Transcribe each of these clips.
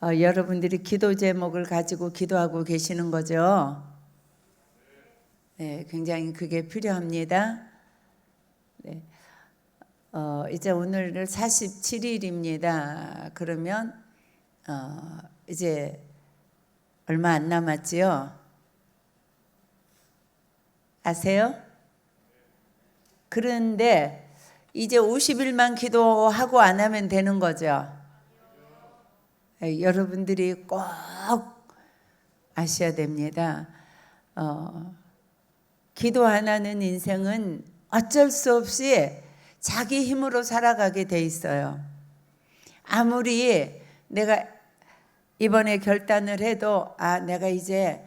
여러분들이 기도 제목을 가지고 기도하고 계시는 거죠. 네, 굉장히 그게 필요합니다. 네, 이제 오늘은 47일입니다. 그러면 이제 얼마 안 남았지요? 아세요? 그런데 이제 50일만 기도하고 안 하면 되는 거죠. 여러분들이 꼭 아셔야 됩니다. 기도 안 하는 인생은 어쩔 수 없이 자기 힘으로 살아가게 돼 있어요. 아무리 내가 이번에 결단을 해도 내가 이제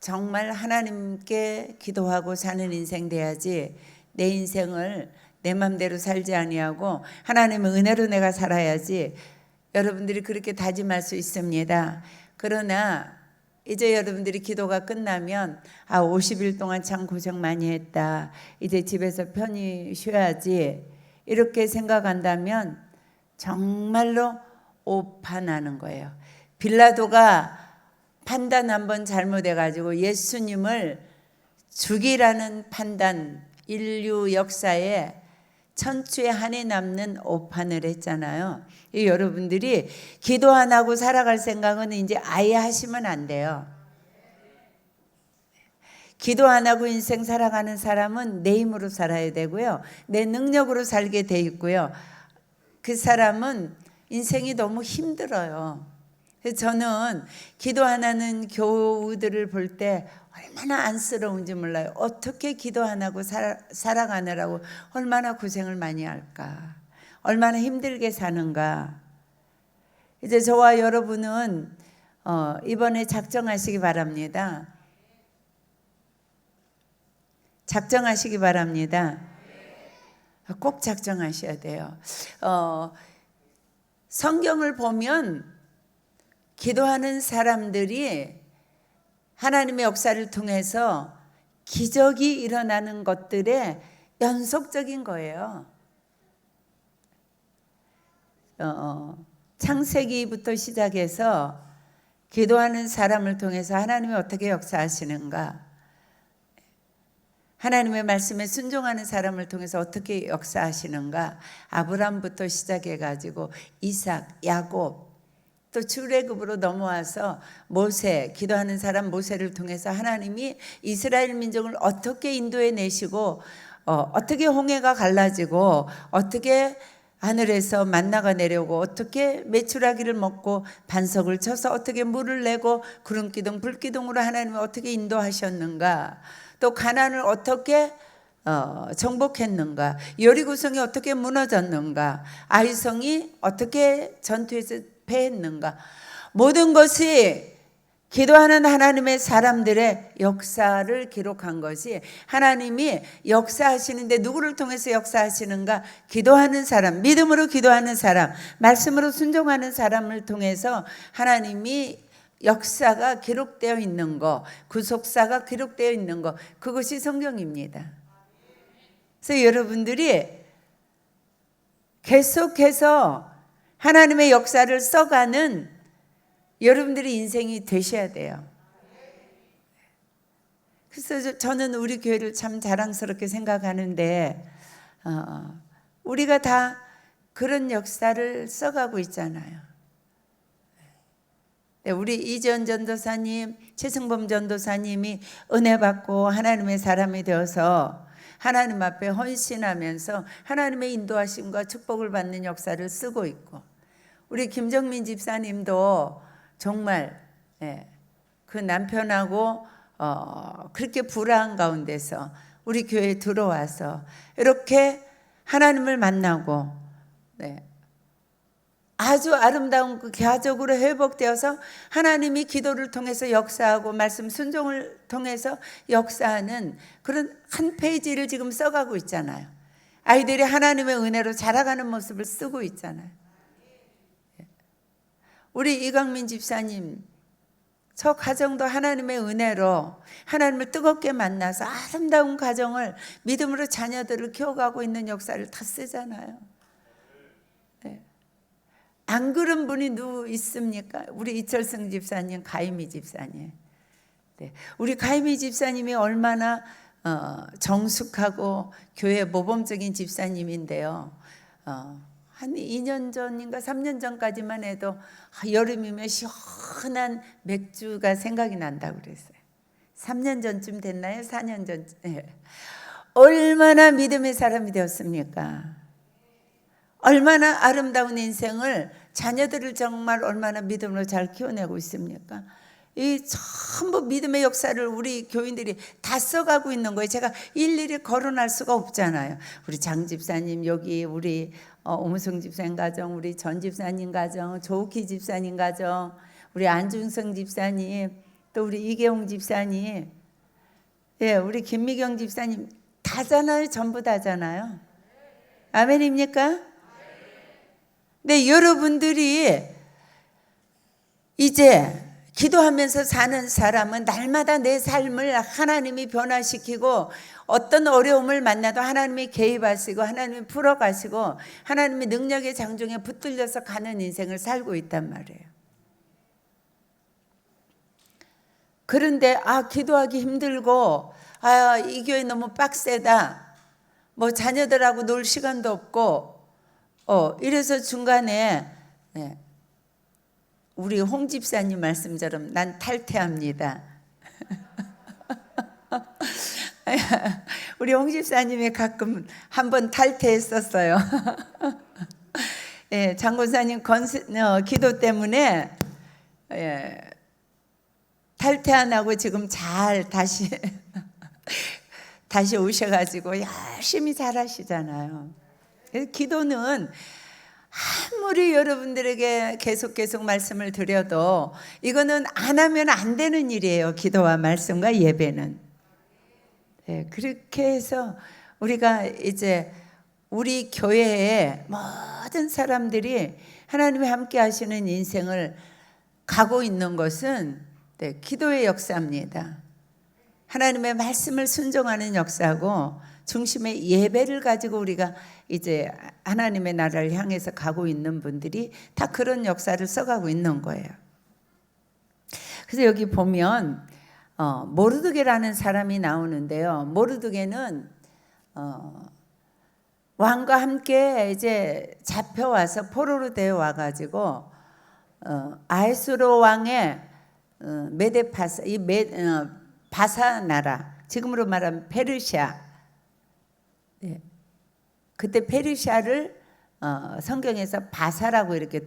정말 하나님께 기도하고 사는 인생 돼야지, 내 인생을 내 맘대로 살지 아니하고 하나님의 은혜로 내가 살아야지, 여러분들이 그렇게 다짐할 수 있습니다. 그러나 이제 여러분들이 기도가 끝나면 50일 동안 참 고생 많이 했다, 이제 집에서 편히 쉬어야지, 이렇게 생각한다면 정말로 오판하는 거예요. 빌라도가 판단 한번 잘못해가지고 예수님을 죽이라는 판단, 인류 역사에 천추에 한해 남는 오판을 했잖아요. 여러분들이 기도 안 하고 살아갈 생각은 이제 아예 하시면 안 돼요. 기도 안 하고 인생 살아가는 사람은 내 힘으로 살아야 되고요, 내 능력으로 살게 돼 있고요, 그 사람은 인생이 너무 힘들어요. 그래서 저는 기도 안 하는 교우들을 볼 때 얼마나 안쓰러운지 몰라요. 어떻게 기도 안 하고 살아가느라고 얼마나 고생을 많이 할까, 얼마나 힘들게 사는가. 이제 저와 여러분은 이번에 작정하시기 바랍니다. 작정하시기 바랍니다. 꼭 작정하셔야 돼요. 성경을 보면 기도하는 사람들이 하나님의 역사를 통해서 기적이 일어나는 것들의 연속적인 거예요. 창세기부터 시작해서 기도하는 사람을 통해서 하나님이 어떻게 역사하시는가, 하나님의 말씀에 순종하는 사람을 통해서 어떻게 역사하시는가, 아브람부터 시작해가지고 이삭, 야곱, 또 출애굽으로 넘어와서 모세, 기도하는 사람 모세를 통해서 하나님이 이스라엘 민족을 어떻게 인도해 내시고, 어떻게 홍해가 갈라지고, 어떻게 하늘에서 만나가 내려오고, 어떻게 메추라기를 먹고 반석을 쳐서 어떻게 물을 내고 구름기둥 불기둥으로 하나님이 어떻게 인도하셨는가, 또 가나안을 어떻게 정복했는가, 여리고성이 어떻게 무너졌는가, 아이성이 어떻게 전투에서 패했는가, 모든 것이 기도하는 하나님의 사람들의 역사를 기록한 것이, 하나님이 역사하시는데 누구를 통해서 역사하시는가, 기도하는 사람, 믿음으로 기도하는 사람, 말씀으로 순종하는 사람을 통해서 하나님이 역사가 기록되어 있는 것, 구속사가 기록되어 있는 것, 그것이 성경입니다. 그래서 여러분들이 계속해서 하나님의 역사를 써가는 여러분들의 인생이 되셔야 돼요. 그래서 저는 우리 교회를 참 자랑스럽게 생각하는데, 우리가 다 그런 역사를 써가고 있잖아요. 우리 이지연 전도사님, 최승범 전도사님이 은혜 받고 하나님의 사람이 되어서 하나님 앞에 헌신하면서 하나님의 인도하심과 축복을 받는 역사를 쓰고 있고, 우리 김정민 집사님도 정말 그 남편하고 그렇게 불화한 가운데서 우리 교회에 들어와서 이렇게 하나님을 만나고 아주 아름다운 그 가족으로 회복되어서 하나님이 기도를 통해서 역사하고 말씀 순종을 통해서 역사하는 그런 한 페이지를 지금 써가고 있잖아요. 아이들이 하나님의 은혜로 자라가는 모습을 쓰고 있잖아요. 우리 이강민 집사님, 저 가정도 하나님의 은혜로 하나님을 뜨겁게 만나서 아름다운 가정을 믿음으로 자녀들을 키워가고 있는 역사를 다 쓰잖아요. 안 그런 분이 누구 있습니까? 우리 이철승 집사님, 가임이 집사님. 네. 우리 가임이 집사님이 얼마나 정숙하고 교회 모범적인 집사님인데요. 한 2년 전인가 3년 전까지만 해도 여름이면 시원한 맥주가 생각이 난다고 그랬어요. 3년 전쯤 됐나요? 4년 전쯤. 네. 얼마나 믿음의 사람이 되었습니까? 얼마나 아름다운 인생을, 자녀들을 정말 얼마나 믿음으로 잘 키워내고 있습니까? 이 전부 믿음의 역사를 우리 교인들이 다 써가고 있는 거예요. 제가 일일이 거론할 수가 없잖아요. 우리 장 집사님, 여기 우리 오무성 집사님 가정, 우리 전 집사님 가정, 조욱희 집사님 가정, 우리 안준성 집사님, 또 우리 이계홍 집사님, 예, 우리 김미경 집사님 다잖아요. 전부 다잖아요. 아멘입니까? 네, 여러분들이 이제 기도하면서 사는 사람은 날마다 내 삶을 하나님이 변화시키고 어떤 어려움을 만나도 하나님이 개입하시고 하나님이 풀어가시고 하나님의 능력의 장중에 붙들려서 가는 인생을 살고 있단 말이에요. 그런데 기도하기 힘들고 이 교회 너무 빡세다, 뭐 자녀들하고 놀 시간도 없고 이래서 중간에 우리 홍 집사님 말씀처럼 난 탈퇴합니다. 우리 홍 집사님이 가끔 한번 탈퇴했었어요. 예, 장군사님 기도 때문에 탈퇴 안 하고 지금 잘 다시 오셔가지고 열심히 잘하시잖아요. 기도는 아무리 여러분들에게 계속 말씀을 드려도 이거는 안 하면 안 되는 일이에요. 기도와 말씀과 예배는. 네, 그렇게 해서 우리가 이제 우리 교회의 모든 사람들이 하나님이 함께 하시는 인생을 가고 있는 것은 기도의 역사입니다. 하나님의 말씀을 순종하는 역사고 중심의 예배를 가지고 우리가 이제 하나님의 나라를 향해서 가고 있는 분들이 다 그런 역사를 써가고 있는 거예요. 그래서 여기 보면 모르드게라는 사람이 나오는데요. 모르드게는 왕과 함께 이제 잡혀와서 포로로 되어 와가지고 아헤수로 왕의 메데파사, 바사 나라, 지금으로 말하면 페르시아. 그때 페르시아를 성경에서 바사라고 이렇게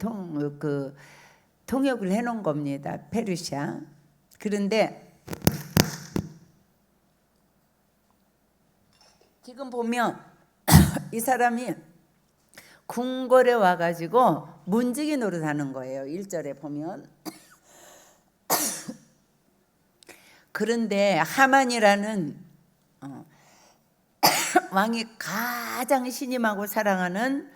통역을 해놓은 겁니다. 페르시아. 그런데 지금 보면 이 사람이 궁궐에 와가지고 문지기 노릇하는 거예요. 1절에 보면. 그런데 하만이라는 왕이 가장 신임하고 사랑하는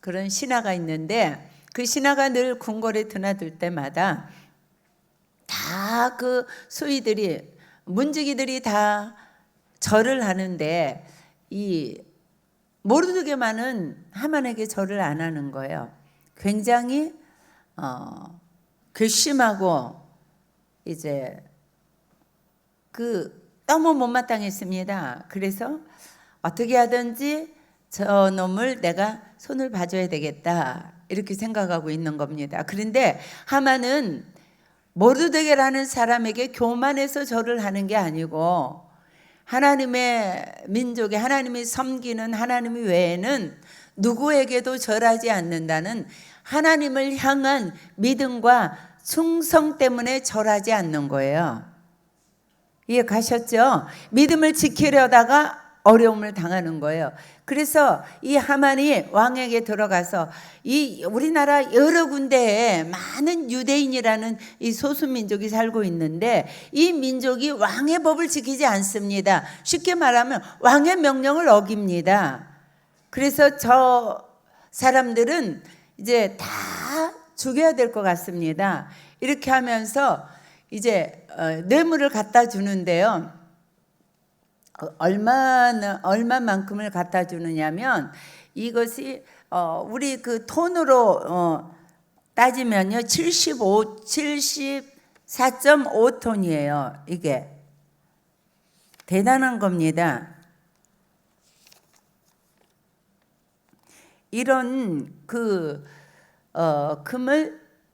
그런 신하가 있는데 그 신하가 늘 궁궐에 드나들 때마다 다 그 수의들이, 문지기들이 다 절을 하는데 이 모르드게만은 하만에게 절을 안 하는 거예요. 굉장히 괘씸하고 이제 너무 못마땅했습니다. 그래서 어떻게 하든지 저 놈을 내가 손을 봐줘야 되겠다 이렇게 생각하고 있는 겁니다. 그런데 하만은 모르드게라는 사람에게 교만해서 절을 하는 게 아니고 하나님의 민족에 하나님이 섬기는 하나님 외에는 누구에게도 절하지 않는다는 하나님을 향한 믿음과 충성 때문에 절하지 않는 거예요. 이해 가셨죠? 믿음을 지키려다가 어려움을 당하는 거예요. 그래서 이 하만이 왕에게 들어가서 이 우리나라 여러 군데에 많은 유대인이라는 이 소수민족이 살고 있는데 이 민족이 왕의 법을 지키지 않습니다. 쉽게 말하면 왕의 명령을 어깁니다. 그래서 저 사람들은 이제 다 죽여야 될 것 같습니다. 이렇게 하면서 이제 뇌물을 갖다 주는데요. 얼마만큼을 갖다 주느냐면 이것이 우리 그 돈으로 따지면요 74.5톤이에요. 이게 대단한 겁니다. 이런 금을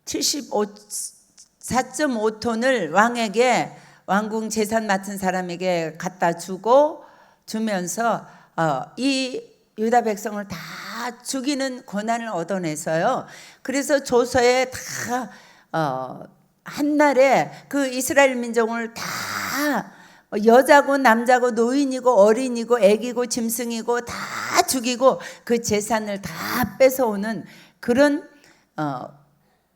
4.5톤을 왕에게, 왕궁 재산 맡은 사람에게 갖다 주면서 이 유다 백성을 다 죽이는 고난을 얻어내서요. 그래서 조서에 다 한날에 그 이스라엘 민족을 다 여자고 남자고 노인이고 어린이고 애기고 짐승이고 다 죽이고 그 재산을 다 뺏어오는 그런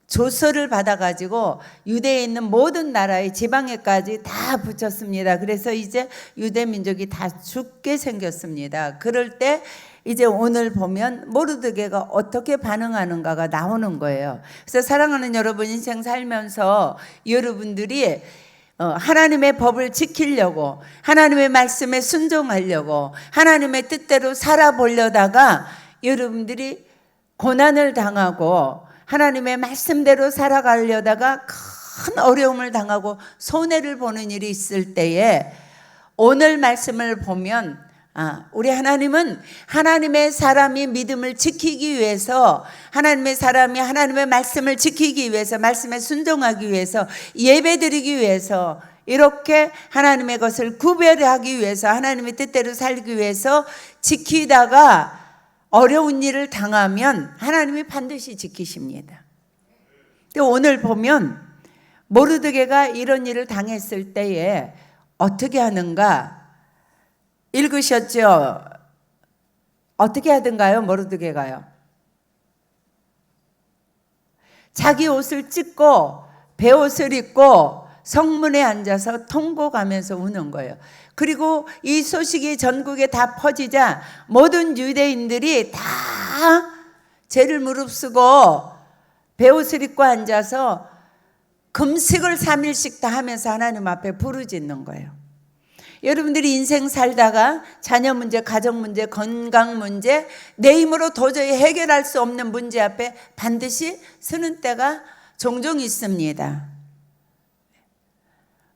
조서를 받아가지고 유대에 있는 모든 나라의 지방에까지 다 붙였습니다. 그래서 이제 유대 민족이 다 죽게 생겼습니다. 그럴 때 이제 오늘 보면 모르드게가 어떻게 반응하는가가 나오는 거예요. 그래서 사랑하는 여러분, 인생 살면서 여러분들이 하나님의 법을 지키려고, 하나님의 말씀에 순종하려고, 하나님의 뜻대로 살아보려다가 여러분들이 고난을 당하고 하나님의 말씀대로 살아가려다가 큰 어려움을 당하고 손해를 보는 일이 있을 때에 오늘 말씀을 보면 우리 하나님은 하나님의 사람이 믿음을 지키기 위해서, 하나님의 사람이 하나님의 말씀을 지키기 위해서, 말씀에 순종하기 위해서, 예배드리기 위해서, 이렇게 하나님의 것을 구별하기 위해서, 하나님의 뜻대로 살기 위해서 지키다가 어려운 일을 당하면 하나님이 반드시 지키십니다. 오늘 보면 모르드게가 이런 일을 당했을 때에 어떻게 하는가 읽으셨죠? 어떻게 하던가요? 모르드게가요. 자기 옷을 찢고 베옷을 입고 성문에 앉아서 통곡하면서 우는 거예요. 그리고 이 소식이 전국에 다 퍼지자 모든 유대인들이 다 죄를 무릅쓰고 베옷을 입고 앉아서 금식을 3일씩 다 하면서 하나님 앞에 부르짖는 거예요. 여러분들이 인생 살다가 자녀 문제, 가정 문제, 건강 문제, 내 힘으로 도저히 해결할 수 없는 문제 앞에 반드시 서는 때가 종종 있습니다.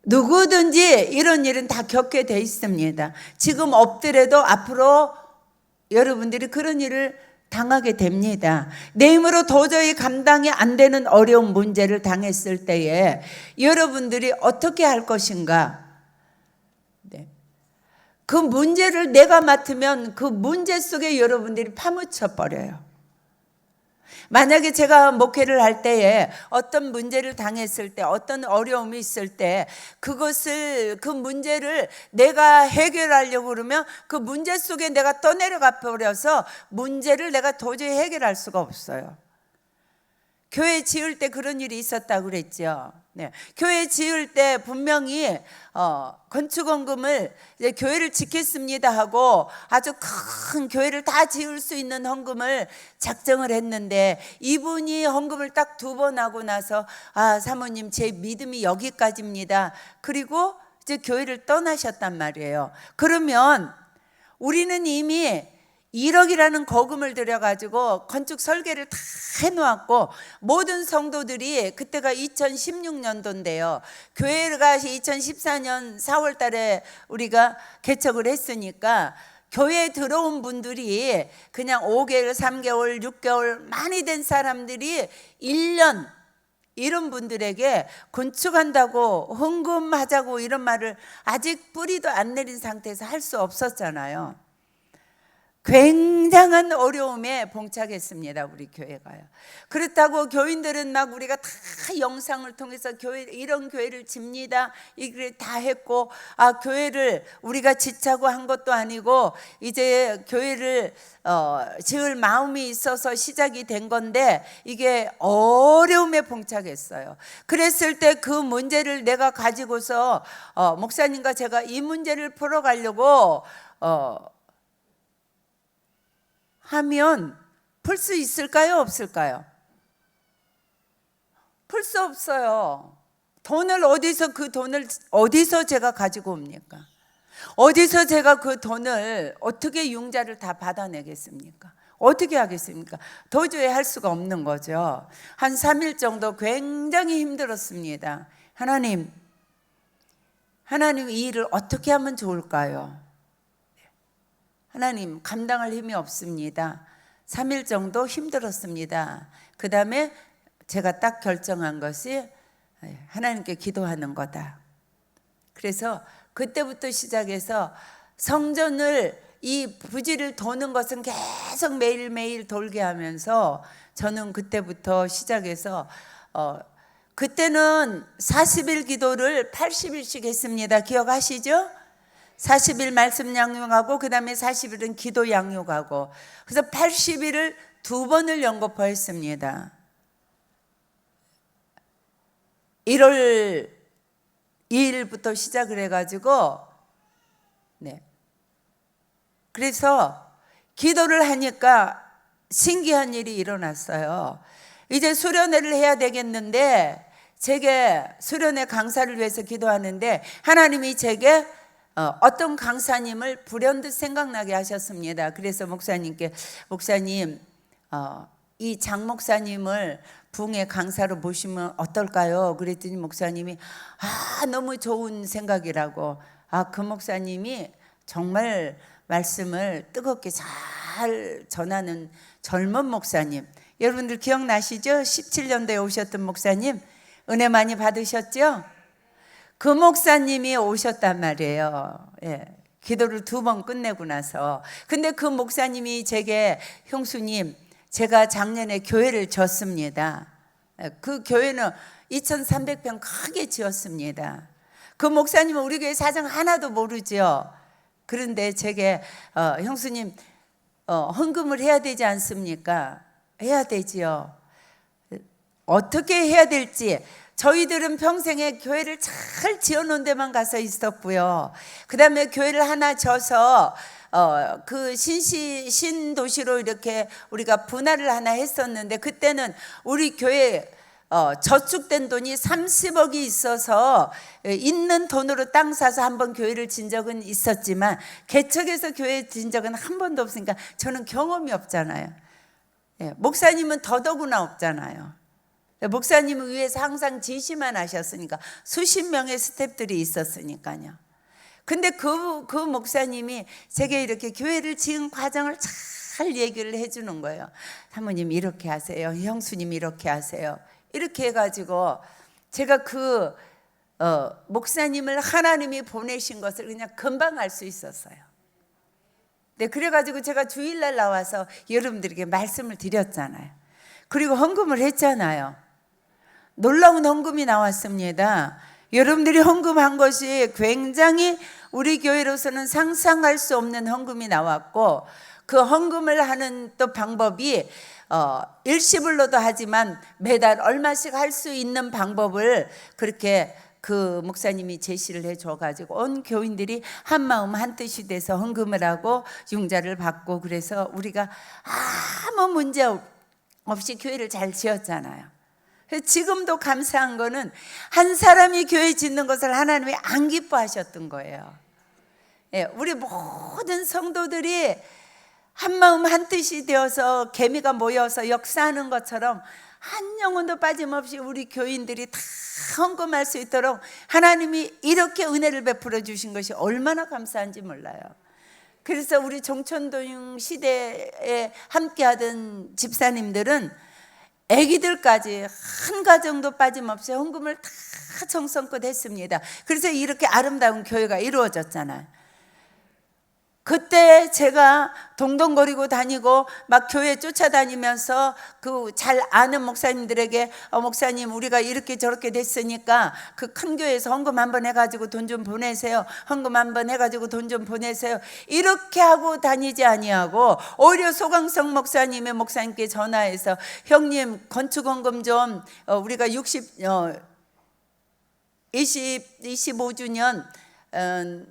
누구든지 이런 일은 다 겪게 돼 있습니다. 지금 없더라도 앞으로 여러분들이 그런 일을 당하게 됩니다. 내 힘으로 도저히 감당이 안 되는 어려운 문제를 당했을 때에 여러분들이 어떻게 할 것인가? 그 문제를 내가 맡으면 그 문제 속에 여러분들이 파묻혀 버려요. 만약에 제가 목회를 할 때에 어떤 문제를 당했을 때, 어떤 어려움이 있을 때 그 문제를 내가 해결하려고 그러면 그 문제 속에 내가 떠내려가 버려서 문제를 내가 도저히 해결할 수가 없어요. 교회 지을 때 그런 일이 있었다고 그랬죠. 네. 교회 지을 때 분명히 건축헌금을 이제 교회를 짓겠습니다 하고 아주 큰 교회를 다 지을 수 있는 헌금을 작정을 했는데 이분이 헌금을 딱 2번 하고 나서 사모님 제 믿음이 여기까지입니다. 그리고 이제 교회를 떠나셨단 말이에요. 그러면 우리는 이미 1억이라는 거금을 들여가지고 건축 설계를 다 해놓았고 모든 성도들이, 그때가 2016년도인데요. 교회가 2014년 4월 달에 우리가 개척을 했으니까 교회에 들어온 분들이 그냥 5개월, 3개월, 6개월 많이 된 사람들이 1년 이런 분들에게 건축한다고 헌금하자고 이런 말을 아직 뿌리도 안 내린 상태에서 할 수 없었잖아요. 굉장한 어려움에 봉착했습니다. 우리 교회가요. 그렇다고 교인들은 막 우리가 다 영상을 통해서 이런 교회를 집니다 이걸 다 했고, 교회를 우리가 짓자고 한 것도 아니고 이제 교회를 지을 마음이 있어서 시작이 된 건데 이게 어려움에 봉착했어요. 그랬을 때 그 문제를 내가 가지고서 목사님과 제가 이 문제를 풀어가려고 하면 풀 수 있을까요? 없을까요? 풀 수 없어요. 그 돈을 어디서 제가 가지고 옵니까? 어디서 제가 그 돈을 어떻게 융자를 다 받아내겠습니까? 어떻게 하겠습니까? 도저히 할 수가 없는 거죠. 한 3일 정도 굉장히 힘들었습니다. 하나님 이 일을 어떻게 하면 좋을까요? 하나님, 감당할 힘이 없습니다. 3일 정도 힘들었습니다. 그 다음에 제가 딱 결정한 것이 하나님께 기도하는 거다. 그래서 그때부터 시작해서 성전을 이 부지를 도는 것은 계속 매일매일 돌게 하면서 저는 그때부터 시작해서 그때는 40일 기도를 80일씩 했습니다. 기억하시죠? 40일 말씀 양육하고 그 다음에 40일은 기도 양육하고, 그래서 80일을 2번을 연거푸했습니다. 1월 2일부터 시작을 해가지고 그래서 기도를 하니까 신기한 일이 일어났어요. 이제 수련회를 해야 되겠는데, 제게 수련회 강사를 위해서 기도하는데 하나님이 제게 어떤 강사님을 불현듯 생각나게 하셨습니다. 그래서 목사님께, 목사님 이 장 목사님을 부흥의 강사로 모시면 어떨까요? 그랬더니 목사님이 너무 좋은 생각이라고. 그 목사님이 정말 말씀을 뜨겁게 잘 전하는 젊은 목사님, 여러분들 기억나시죠? 17년도에 오셨던 목사님, 은혜 많이 받으셨죠? 그 목사님이 오셨단 말이에요. 기도를 2번 끝내고 나서. 근데 그 목사님이 제게, 형수님, 제가 작년에 교회를 졌습니다. 그 교회는 2300평 크게 지었습니다. 그 목사님은 우리 교회 사정 하나도 모르죠. 그런데 제게 형수님 헌금을 해야 되지 않습니까? 해야 되지요. 어떻게 해야 될지, 저희들은 평생에 교회를 잘 지어놓은 데만 가서 있었고요. 그 다음에 교회를 하나 져서 그 신도시로 이렇게 우리가 분할을 하나 했었는데, 그때는 우리 교회 저축된 돈이 30억이 있어서 있는 돈으로 땅 사서 한번 교회를 진 적은 있었지만 개척해서 교회 진 적은 한 번도 없으니까 저는 경험이 없잖아요. 목사님은 더더구나 없잖아요. 목사님은 위에서 항상 지시만 하셨으니까, 수십 명의 스태프들이 있었으니까요. 근데 그 목사님이 제게 이렇게 교회를 지은 과정을 잘 얘기를 해주는 거예요. 사모님 이렇게 하세요, 형수님 이렇게 하세요, 이렇게 해가지고 제가 그 목사님을 하나님이 보내신 것을 그냥 금방 알 수 있었어요. 네, 그래가지고 제가 주일날 나와서 여러분들에게 말씀을 드렸잖아요. 그리고 헌금을 했잖아요. 놀라운 헌금이 나왔습니다. 여러분들이 헌금한 것이 굉장히 우리 교회로서는 상상할 수 없는 헌금이 나왔고, 그 헌금을 하는 또 방법이 일시불로도 하지만 매달 얼마씩 할 수 있는 방법을 그렇게 그 목사님이 제시를 해줘가지고 온 교인들이 한 마음 한 뜻이 돼서 헌금을 하고 융자를 받고, 그래서 우리가 아무 문제 없이 교회를 잘 지었잖아요. 지금도 감사한 거는 한 사람이 교회 짓는 것을 하나님이 안 기뻐하셨던 거예요. 우리 모든 성도들이 한 마음 한 뜻이 되어서 개미가 모여서 역사하는 것처럼 한 영혼도 빠짐없이 우리 교인들이 다 헌금할 수 있도록 하나님이 이렇게 은혜를 베풀어 주신 것이 얼마나 감사한지 몰라요. 그래서 우리 종천도융 시대에 함께하던 집사님들은 아기들까지 한 가정도 빠짐없이 헌금을 다 정성껏 했습니다. 그래서 이렇게 아름다운 교회가 이루어졌잖아요. 그때 제가 동동거리고 다니고 막 교회 쫓아다니면서 그 잘 아는 목사님들에게 목사님 우리가 이렇게 저렇게 됐으니까 그 큰 교회에서 헌금 한번 해가지고 돈 좀 보내세요, 헌금 한번 해가지고 돈 좀 보내세요, 이렇게 하고 다니지 아니하고 오히려 소강성 목사님의 목사님께 전화해서 형님 건축 헌금 좀 우리가 25주년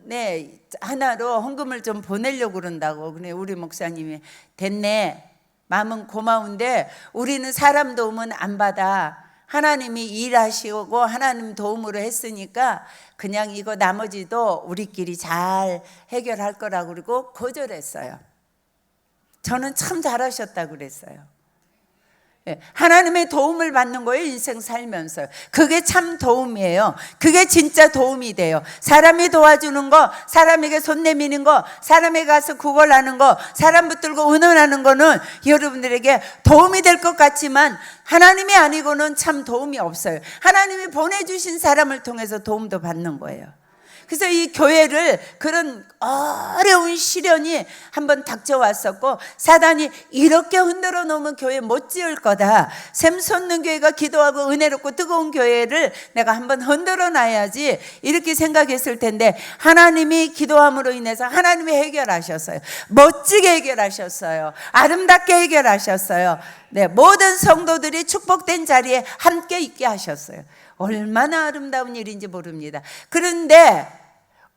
네, 하나로 헌금을 좀 보내려고 그런다고. 그래 우리 목사님이 됐네, 마음은 고마운데 우리는 사람 도움은 안 받아, 하나님이 일하시고 하나님 도움으로 했으니까 그냥 이거 나머지도 우리끼리 잘 해결할 거라고 그러고 거절했어요. 저는 참 잘하셨다 그랬어요. 하나님의 도움을 받는 거예요. 인생 살면서. 그게 참 도움이에요. 그게 진짜 도움이 돼요. 사람이 도와주는 거, 사람에게 손 내미는 거, 사람에게 가서 구걸하는 거, 사람 붙들고 은원하는 거는 여러분들에게 도움이 될 것 같지만 하나님이 아니고는 참 도움이 없어요. 하나님이 보내주신 사람을 통해서 도움도 받는 거예요. 그래서 이 교회를 그런 어려운 시련이 한번 닥쳐왔었고, 사단이 이렇게 흔들어 놓으면 교회 못 지을 거다, 샘 솟는 교회가 기도하고 은혜롭고 뜨거운 교회를 내가 한번 흔들어 놔야지, 이렇게 생각했을 텐데 하나님이 기도함으로 인해서 하나님이 해결하셨어요. 멋지게 해결하셨어요. 아름답게 해결하셨어요. 네, 모든 성도들이 축복된 자리에 함께 있게 하셨어요. 얼마나 아름다운 일인지 모릅니다. 그런데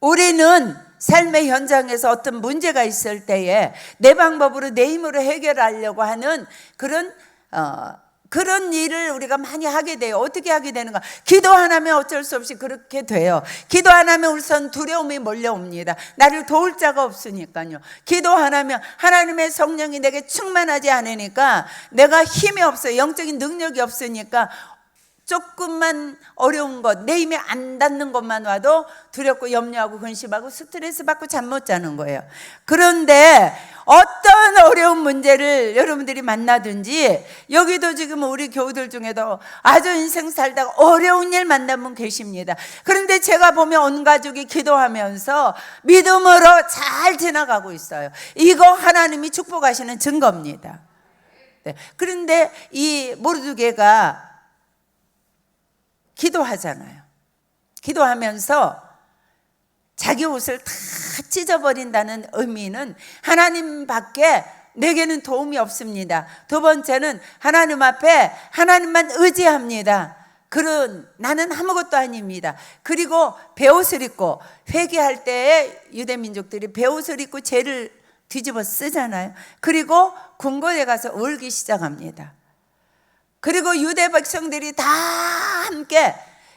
우리는 삶의 현장에서 어떤 문제가 있을 때에 내 방법으로 내 힘으로 해결하려고 하는 그런 일을 우리가 많이 하게 돼요. 어떻게 하게 되는가? 기도 안 하면 어쩔 수 없이 그렇게 돼요. 기도 안 하면 우선 두려움이 몰려옵니다. 나를 도울 자가 없으니까요. 기도 안 하면 하나님의 성령이 내게 충만하지 않으니까 내가 힘이 없어요. 영적인 능력이 없으니까 조금만 어려운 것, 내 힘이 안 닿는 것만 와도 두렵고 염려하고 근심하고 스트레스 받고 잠 못 자는 거예요. 그런데 어떤 어려운 문제를 여러분들이 만나든지, 여기도 지금 우리 교우들 중에도 아주 인생 살다가 어려운 일 만난 분 계십니다. 그런데 제가 보면 온 가족이 기도하면서 믿음으로 잘 지나가고 있어요. 이거 하나님이 축복하시는 증거입니다. 네. 그런데 이 모르드게가 기도하잖아요. 기도하면서 자기 옷을 다 찢어버린다는 의미는 하나님 밖에 내게는 도움이 없습니다. 두 번째는 하나님 앞에 하나님만 의지합니다. 나는 아무것도 아닙니다. 그리고 베옷을 입고, 회개할 때에 유대민족들이 베옷을 입고 죄를 뒤집어 쓰잖아요. 그리고 궁궐에 가서 울기 시작합니다. 그리고 유대 백성들이 다 함께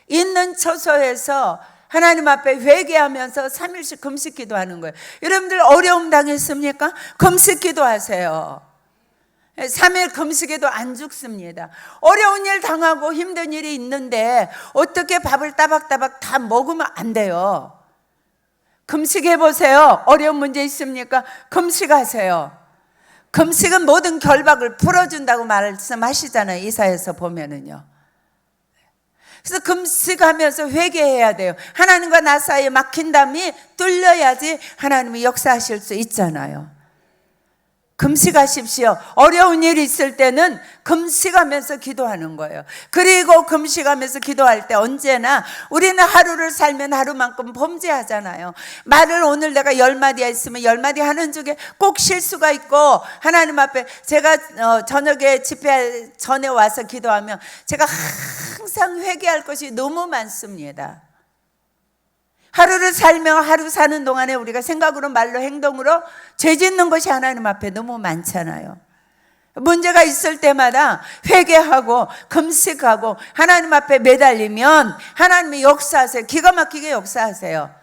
있는 처소에서 하나님 앞에 회개하면서 3일씩 금식 기도하는 거예요. 여러분들 어려움 당했습니까? 금식 기도하세요. 3일 금식에도 안 죽습니다. 어려운 일 당하고 힘든 일이 있는데 어떻게 밥을 따박따박 다 먹으면 안 돼요. 금식해보세요. 어려운 문제 있습니까? 금식하세요. 금식은 모든 결박을 풀어준다고 말씀하시잖아요. 이사야서 보면은요. 그래서 금식하면서 회개해야 돼요. 하나님과 나 사이에 막힌 담이 뚫려야지 하나님이 역사하실 수 있잖아요. 금식하십시오. 어려운 일이 있을 때는 금식하면서 기도하는 거예요. 그리고 금식하면서 기도할 때 언제나 우리는 하루를 살면 하루만큼 범죄하잖아요. 말을 오늘 내가 10마디 했으면 10마디 하는 중에 꼭 실수가 있고, 하나님 앞에 제가 저녁에 집회 전에 와서 기도하면 제가 항상 회개할 것이 너무 많습니다. 하루를 살며 하루 사는 동안에 우리가 생각으로 말로 행동으로 죄 짓는 것이 하나님 앞에 너무 많잖아요. 문제가 있을 때마다 회개하고 금식하고 하나님 앞에 매달리면 하나님이 역사하세요. 기가 막히게 역사하세요.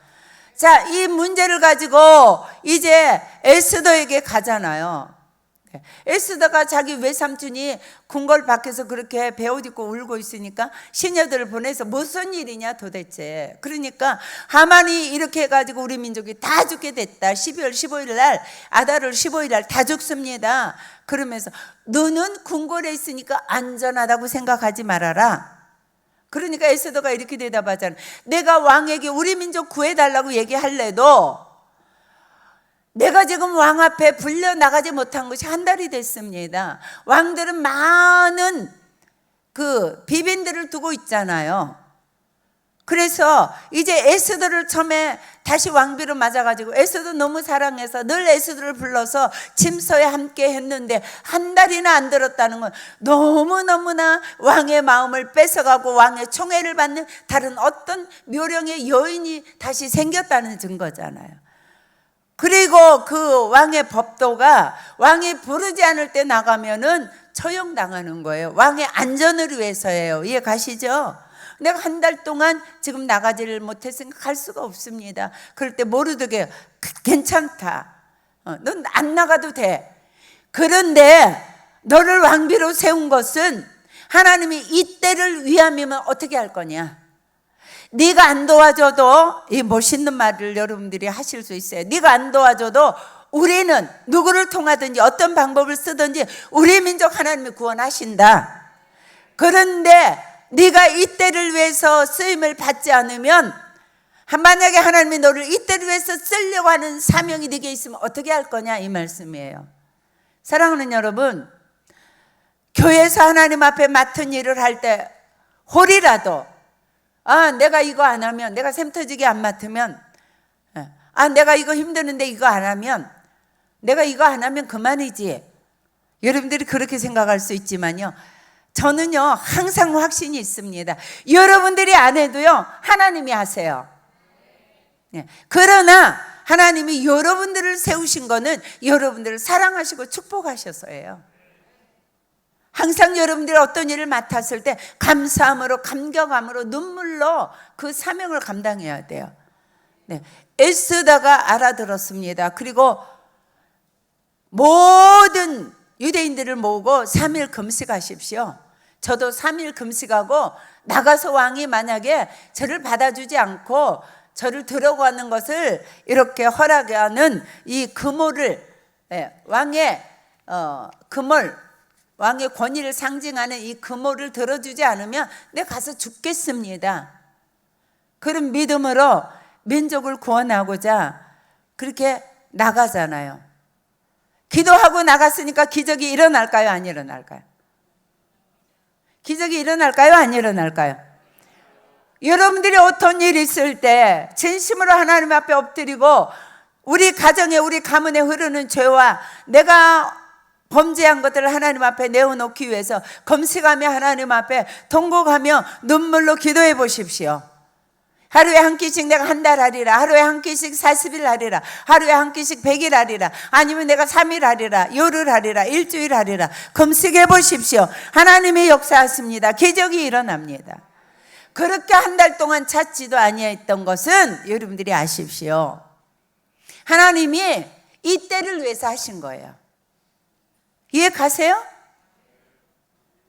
자, 이 문제를 가지고 이제 에스더에게 가잖아요. 에스더가 자기 외삼촌이 궁궐 밖에서 그렇게 베옷 입고 울고 있으니까 시녀들을 보내서 무슨 일이냐 도대체. 그러니까 하만이 이렇게 해가지고 우리 민족이 다 죽게 됐다. 12월 15일 날, 아달월 15일 날 다 죽습니다. 그러면서 너는 궁궐에 있으니까 안전하다고 생각하지 말아라. 그러니까 에스더가 이렇게 대답하잖아. 내가 왕에게 우리 민족 구해달라고 얘기할래도 내가 지금 왕 앞에 불려나가지 못한 것이 한 달이 됐습니다. 왕들은 많은 그 비빈들을 두고 있잖아요. 그래서 이제 에스더를 처음에 다시 왕비로 맞아가지고 에스더 너무 사랑해서 늘 에스더를 불러서 침서에 함께 했는데 한 달이나 안 들었다는 건 너무너무나 왕의 마음을 뺏어가고 왕의 총애를 받는 다른 어떤 묘령의 여인이 다시 생겼다는 증거잖아요. 그리고 그 왕의 법도가 왕이 부르지 않을 때 나가면은 처형당하는 거예요. 왕의 안전을 위해서예요. 이해 가시죠? 내가 한 달 동안 지금 나가지를 못했으니까 갈 수가 없습니다. 그럴 때 모르드게 괜찮다. 넌 안 나가도 돼. 그런데 너를 왕비로 세운 것은 하나님이 이 때를 위함이면 어떻게 할 거냐? 네가 안 도와줘도, 이 멋있는 말을 여러분들이 하실 수 있어요. 네가 안 도와줘도 우리는 누구를 통하든지 어떤 방법을 쓰든지 우리 민족 하나님이 구원하신다. 그런데 네가 이 때를 위해서 쓰임을 받지 않으면, 만약에 하나님이 너를 이 때를 위해서 쓰려고 하는 사명이 네게 있으면 어떻게 할 거냐, 이 말씀이에요. 사랑하는 여러분, 교회에서 하나님 앞에 맡은 일을 할 때 홀이라도, 내가 이거 안 하면, 내가 샘 터지게 안 맡으면, 내가 이거 힘드는데 이거 안 하면, 내가 이거 안 하면 그만이지. 여러분들이 그렇게 생각할 수 있지만요, 저는요 항상 확신이 있습니다. 여러분들이 안 해도요 하나님이 하세요. 그러나 하나님이 여러분들을 세우신 거는 여러분들을 사랑하시고 축복하셔서예요. 항상 여러분들이 어떤 일을 맡았을 때 감사함으로, 감격함으로, 눈물로 그 사명을 감당해야 돼요. 애쓰다가 알아들었습니다. 그리고 모든 유대인들을 모으고 3일 금식하십시오. 저도 3일 금식하고, 나가서 왕이 만약에 저를 받아주지 않고 저를 들어가는 것을 이렇게 허락하는 이 금오를, 왕의 금올, 왕의 권위를 상징하는 이 금오를 들어주지 않으면 내가 가서 죽겠습니다. 그런 믿음으로 민족을 구원하고자 그렇게 나가잖아요. 기도하고 나갔으니까 기적이 일어날까요? 안 일어날까요? 기적이 일어날까요? 안 일어날까요? 여러분들이 어떤 일이 있을 때 진심으로 하나님 앞에 엎드리고, 우리 가정에, 우리 가문에 흐르는 죄와 내가 범죄한 것들을 하나님 앞에 내어놓기 위해서 금식하며 하나님 앞에 통곡하며 눈물로 기도해 보십시오. 하루에 한 끼씩 내가 한 달 하리라, 하루에 한 끼씩 40일 하리라, 하루에 한 끼씩 100일 하리라, 아니면 내가 3일 하리라, 열흘 하리라, 일주일 하리라. 금식해 보십시오. 하나님이 역사하십니다. 기적이 일어납니다. 그렇게 한 달 동안 찾지도 아니했던 것은 여러분들이 아십시오. 하나님이 이 때를 위해서 하신 거예요. 이해 가세요?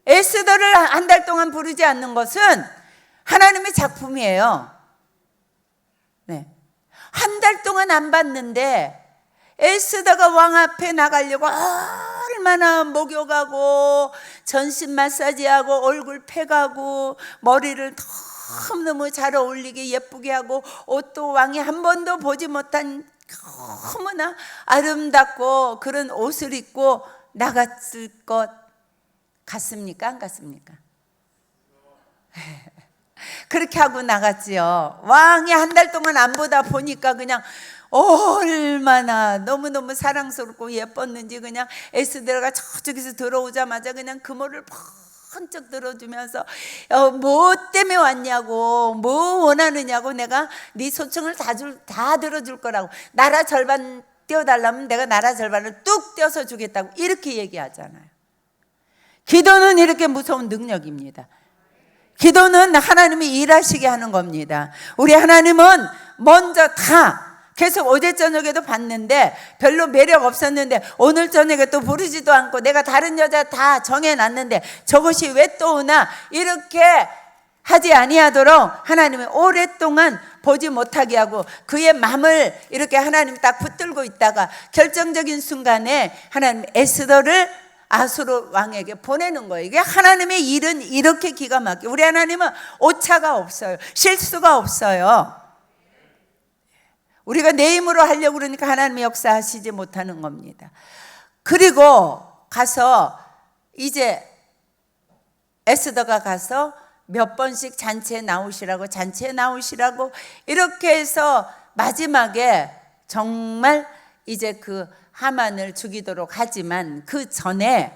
에스더를 한 달 동안 부르지 않는 것은 하나님의 작품이에요. 한 달 동안 안 봤는데 에스더가 왕 앞에 나가려고 얼마나 목욕하고 전신 마사지하고 얼굴 팩하고 머리를 너무너무 잘 어울리게 예쁘게 하고, 옷도 왕이 한 번도 보지 못한 너무나 아름답고 그런 옷을 입고 나갔을 것 같습니까? 안 같습니까? 그렇게 하고 나갔지요. 왕이 한 달 동안 안 보다 보니까 그냥 얼마나 너무너무 사랑스럽고 예뻤는지, 그냥 에스더가 저쪽에서 들어오자마자 그냥 금오를 번쩍 들어주면서 뭐 때문에 왔냐고, 뭐 원하느냐고, 내가 네 소청을 다 들어줄 거라고, 나라 절반 떼어달라면 내가 나라 절반을 뚝 떼어서 주겠다고 이렇게 얘기하잖아요. 기도는 이렇게 무서운 능력입니다. 기도는 하나님이 일하시게 하는 겁니다. 우리 하나님은 먼저 다, 계속 어제 저녁에도 봤는데 별로 매력 없었는데 오늘 저녁에 또 부르지도 않고 내가 다른 여자 다 정해놨는데 저것이 왜 또 오나, 이렇게 하지 아니하도록 하나님이 오랫동안 보지 못하게 하고 그의 마음을 이렇게 하나님 딱 붙들고 있다가 결정적인 순간에 하나님 에스더를 아수르 왕에게 보내는 거예요. 이게 하나님의 일은 이렇게 기가 막혀. 우리 하나님은 오차가 없어요. 실수가 없어요. 우리가 내 힘으로 하려고 그러니까 하나님의 역사하시지 못하는 겁니다. 그리고 가서 이제 에스더가 가서 몇 번씩 잔치에 나오시라고 이렇게 해서 마지막에 정말 이제 그 하만을 죽이도록 하지만 그 전에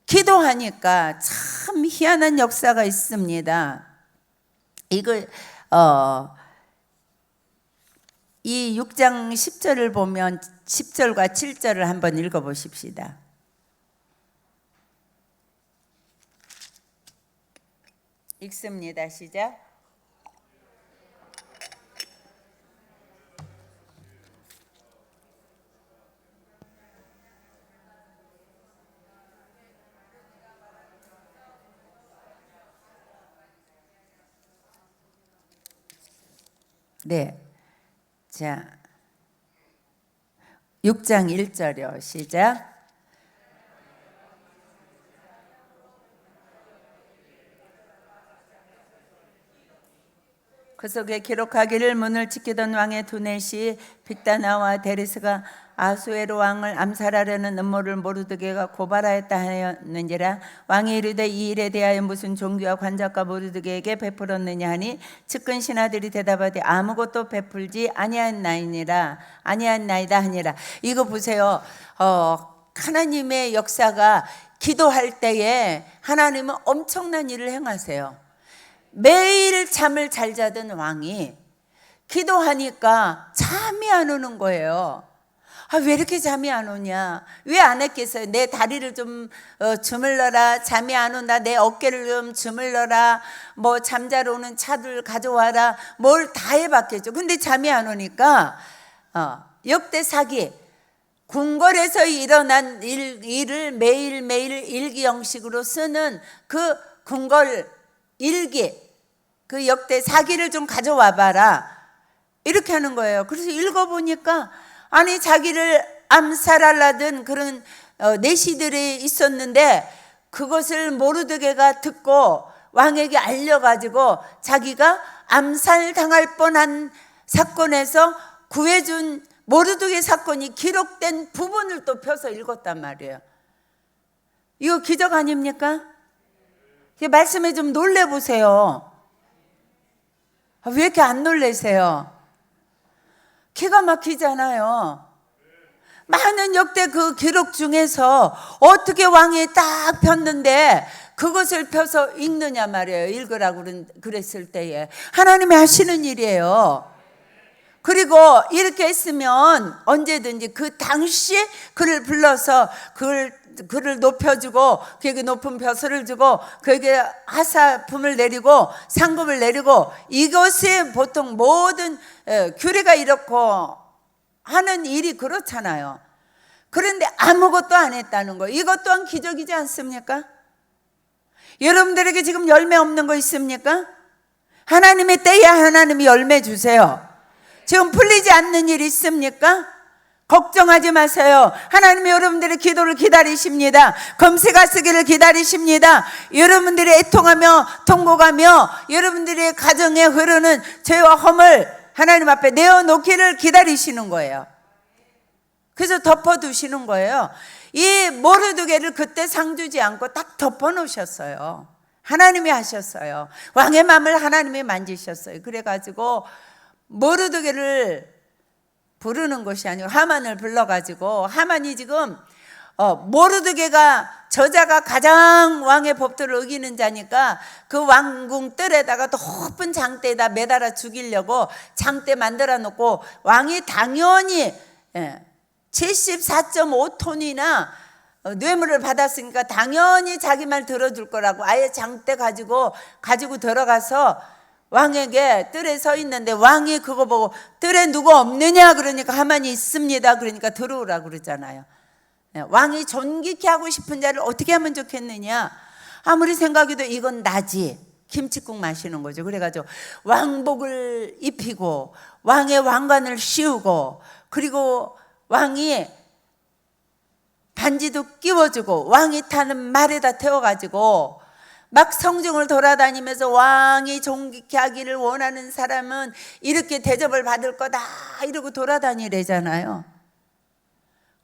기도하니까 참 희한한 역사가 있습니다. 이걸 이 6장 10절을 보면 10절과 7절을 한번 읽어보십시다. 읽습니다. 시작. 네. 자, 6장 1절이요. 시작. 그 속에 기록하기를 문을 지키던 왕의 두 넷이 빅다나와 데레스가 아수에로 왕을 암살하려는 음모를 모르드게가 고발하였다 하였느니라. 왕이 이르되 이 일에 대하여 무슨 종교와 관작과 모르드게에게 베풀었느냐 하니 측근 신하들이 대답하되 아무것도 베풀지 아니하였나이다 하니라. 이거 보세요. 하나님의 역사가 기도할 때에 하나님은 엄청난 일을 행하세요. 매일 잠을 잘 자던 왕이 기도하니까 잠이 안 오는 거예요. 왜 이렇게 잠이 안 오냐? 왜 안 했겠어요? 내 다리를 좀 주물러라. 잠이 안 온다. 내 어깨를 좀 주물러라. 뭐 잠자러 오는 차들 가져와라. 뭘 다 해봤겠죠. 근데 잠이 안 오니까 역대 사기 궁궐에서 일어난 일을 매일매일 일기 형식으로 쓰는 그 궁궐 일기, 그 역대 사기를 좀 가져와 봐라. 이렇게 하는 거예요. 그래서 읽어보니까 아니 자기를 암살하려던 그런 내시들이 있었는데 그것을 모르드게가 듣고 왕에게 알려가지고 자기가 암살당할 뻔한 사건에서 구해준 모르드게 사건이 기록된 부분을 또 펴서 읽었단 말이에요. 이거 기적 아닙니까? 말씀에 좀 놀래보세요. 왜 이렇게 안 놀래세요? 기가 막히잖아요. 많은 역대 그 기록 중에서 어떻게 왕이 딱 폈는데 그것을 펴서 읽느냐 말이에요. 읽으라고 그랬을 때에 하나님이 하시는 일이에요. 그리고 이렇게 했으면 언제든지 그 당시에 그를 불러서 그를 높여주고 그에게 높은 벼슬을 주고 그에게 하사품을 내리고 상급을 내리고 이것이 보통 모든 규례가 이렇고 하는 일이 그렇잖아요. 그런데 아무것도 안 했다는 거, 이것 또한 기적이지 않습니까? 여러분들에게 지금 열매 없는 거 있습니까? 하나님의 때에 하나님이 열매 주세요. 지금 풀리지 않는 일 있습니까? 걱정하지 마세요. 하나님이 여러분들의 기도를 기다리십니다. 검새가 쓰기를 기다리십니다. 여러분들이 애통하며 통곡하며 여러분들의 가정에 흐르는 죄와 허물 하나님 앞에 내어놓기를 기다리시는 거예요. 그래서 덮어두시는 거예요. 이 모르드게를 그때 상 주지 않고 딱 덮어놓으셨어요. 하나님이 하셨어요. 왕의 마음을 하나님이 만지셨어요. 그래가지고 모르드게를 부르는 것이 아니고 하만을 불러가지고 하만이 지금 모르드게가 저자가 가장 왕의 법도를 어기는 자니까 그 왕궁 뜰에다가 높은 장대에다 매달아 죽이려고 장대 만들어 놓고 왕이 당연히 74.5톤이나 뇌물을 받았으니까 당연히 자기 말 들어줄 거라고 아예 장대 가지고 들어가서 왕에게 뜰에 서 있는데 왕이 그거 보고 뜰에 누구 없느냐 그러니까 하만이 있습니다. 그러니까 들어오라고 그러잖아요. 왕이 존귀케 하고 싶은 자를 어떻게 하면 좋겠느냐. 아무리 생각해도 이건 나지. 김칫국 마시는 거죠. 그래가지고 왕복을 입히고 왕의 왕관을 씌우고 그리고 왕이 반지도 끼워주고 왕이 타는 말에다 태워가지고 막 성중을 돌아다니면서 왕이 존귀케 하기를 원하는 사람은 이렇게 대접을 받을 거다 이러고 돌아다니래잖아요.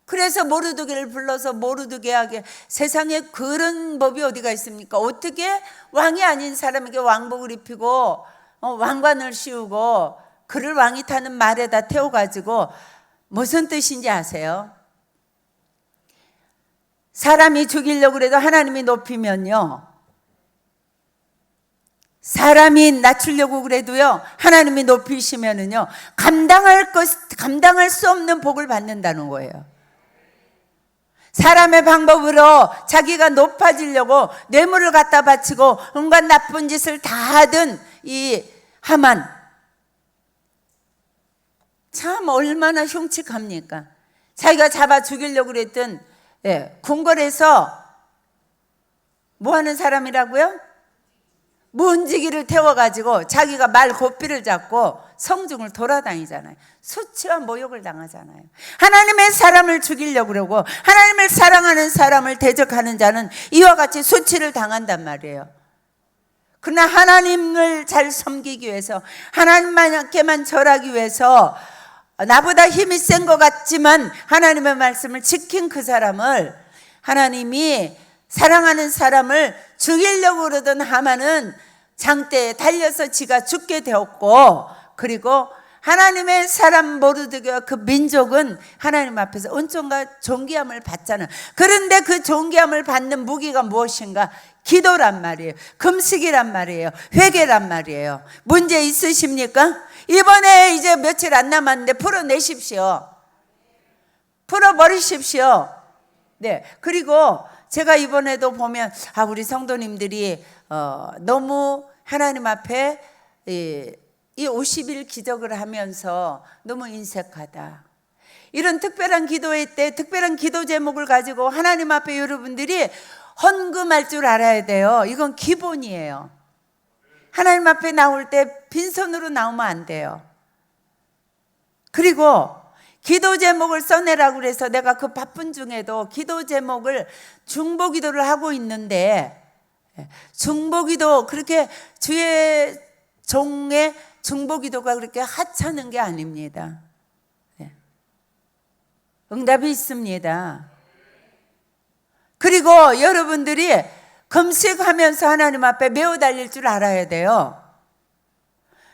그래서 모르드게를 불러서 모르드게에게 세상에 그런 법이 어디가 있습니까? 어떻게 왕이 아닌 사람에게 왕복을 입히고 왕관을 씌우고 그를 왕이 타는 말에다 태워가지고 무슨 뜻인지 아세요? 사람이 죽이려고 해도 하나님이 높이면요, 사람이 낮추려고 그래도요 하나님이 높이시면은요 감당할 수 없는 복을 받는다는 거예요. 사람의 방법으로 자기가 높아지려고 뇌물을 갖다 바치고 온갖 나쁜 짓을 다 하던 이 하만, 참 얼마나 흉측합니까? 자기가 잡아 죽이려고 그랬던 궁궐에서 뭐 하는 사람이라고요? 문지기를 태워가지고 자기가 말 고삐를 잡고 성중을 돌아다니잖아요. 수치와 모욕을 당하잖아요. 하나님의 사람을 죽이려고 그러고 하나님을 사랑하는 사람을 대적하는 자는 이와 같이 수치를 당한단 말이에요. 그러나 하나님을 잘 섬기기 위해서, 하나님께만 절하기 위해서 나보다 힘이 센 것 같지만 하나님의 말씀을 지킨 그 사람을, 하나님이 사랑하는 사람을 죽이려고 그러던 하만은 장대에 달려서 지가 죽게 되었고, 그리고 하나님의 사람 모르드게와 그 민족은 하나님 앞에서 은총과 존귀함을 받잖아요. 그런데 그 존귀함을 받는 무기가 무엇인가? 기도란 말이에요. 금식이란 말이에요. 회개란 말이에요. 문제 있으십니까? 이번에 이제 며칠 안 남았는데 풀어내십시오. 풀어버리십시오. 네. 그리고 제가 이번에도 보면 우리 성도님들이 너무 하나님 앞에 이 50일 기적을 하면서 너무 인색하다. 이런 특별한 기도회 때 특별한 기도 제목을 가지고 하나님 앞에 여러분들이 헌금할 줄 알아야 돼요. 이건 기본이에요. 하나님 앞에 나올 때 빈손으로 나오면 안 돼요. 그리고 기도 제목을 써내라고 그래서 내가 그 바쁜 중에도 기도 제목을 중보기도를 하고 있는데, 중보기도 그렇게 주의 종의 중보기도가 그렇게 하찮은 게 아닙니다. 응답이 있습니다. 그리고 여러분들이 금식하면서 하나님 앞에 매어 달릴 줄 알아야 돼요.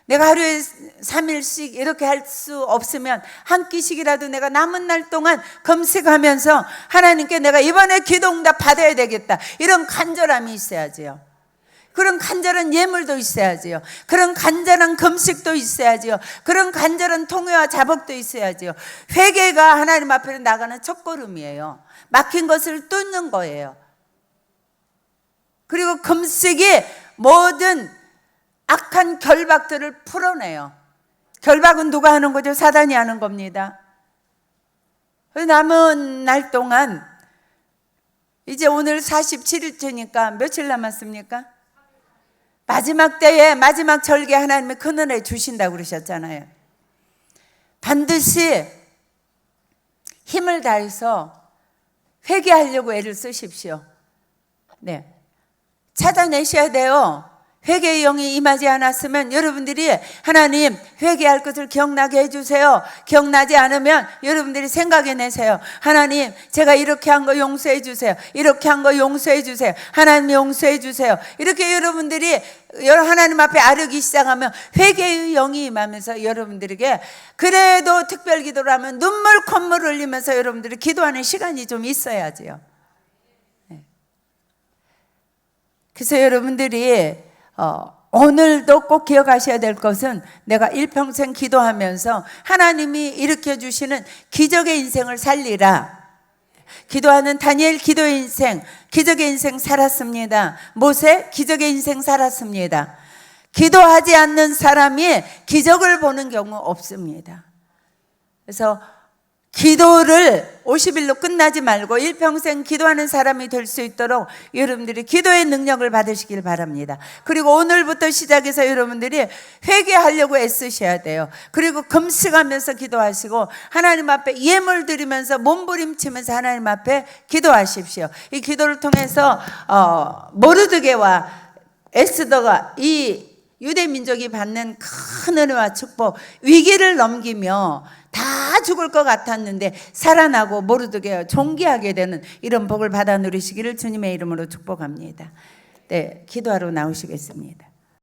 내가 하루에 3일씩 이렇게 할 수 없으면 한 끼씩이라도 내가 남은 날 동안 금식하면서 하나님께 내가 이번에 기도응답 받아야 되겠다, 이런 간절함이 있어야지요. 그런 간절한 예물도 있어야지요. 그런 간절한 금식도 있어야지요. 그런 간절한 통회와 자복도 있어야지요. 회개가 하나님 앞에 나가는 첫걸음이에요. 막힌 것을 뚫는 거예요. 그리고 금식이 모든 악한 결박들을 풀어내요. 결박은 누가 하는 거죠? 사단이 하는 겁니다. 남은 날 동안 이제 오늘 47일째니까 며칠 남았습니까? 마지막 때에 마지막 절기에 하나님이 큰 은혜 주신다고 그러셨잖아요. 반드시 힘을 다해서 회개하려고 애를 쓰십시오. 네, 찾아내셔야 돼요. 회개의 영이 임하지 않았으면 여러분들이 하나님 회개할 것을 기억나게 해주세요. 기억나지 않으면 여러분들이 생각해내세요. 하나님 제가 이렇게 한 거 용서해 주세요. 이렇게 한 거 용서해 주세요. 하나님 용서해 주세요. 이렇게 여러분들이 하나님 앞에 아르기 시작하면 회개의 영이 임하면서 여러분들에게 그래도 특별 기도를 하면 눈물 콧물 흘리면서 여러분들이 기도하는 시간이 좀 있어야지요. 그래서 여러분들이 오늘도 꼭 기억하셔야 될 것은 내가 일평생 기도하면서 하나님이 일으켜주시는 기적의 인생을 살리라. 기도하는 다니엘 기도의 인생, 기적의 인생 살았습니다. 모세 기적의 인생 살았습니다. 기도하지 않는 사람이 기적을 보는 경우 없습니다. 그래서 기도를 50일로 끝나지 말고 일평생 기도하는 사람이 될 수 있도록 여러분들이 기도의 능력을 받으시길 바랍니다. 그리고 오늘부터 시작해서 여러분들이 회개하려고 애쓰셔야 돼요. 그리고 금식하면서 기도하시고 하나님 앞에 예물 드리면서 몸부림치면서 하나님 앞에 기도하십시오. 이 기도를 통해서 모르드게와 에스더가 이 유대 민족이 받는 큰 은혜와 축복, 위기를 넘기며 다 죽을 것 같았는데 살아나고 모르드게와 존귀하게 되는 이런 복을 받아 누리시기를 주님의 이름으로 축복합니다. 네, 기도하러 나오시겠습니다.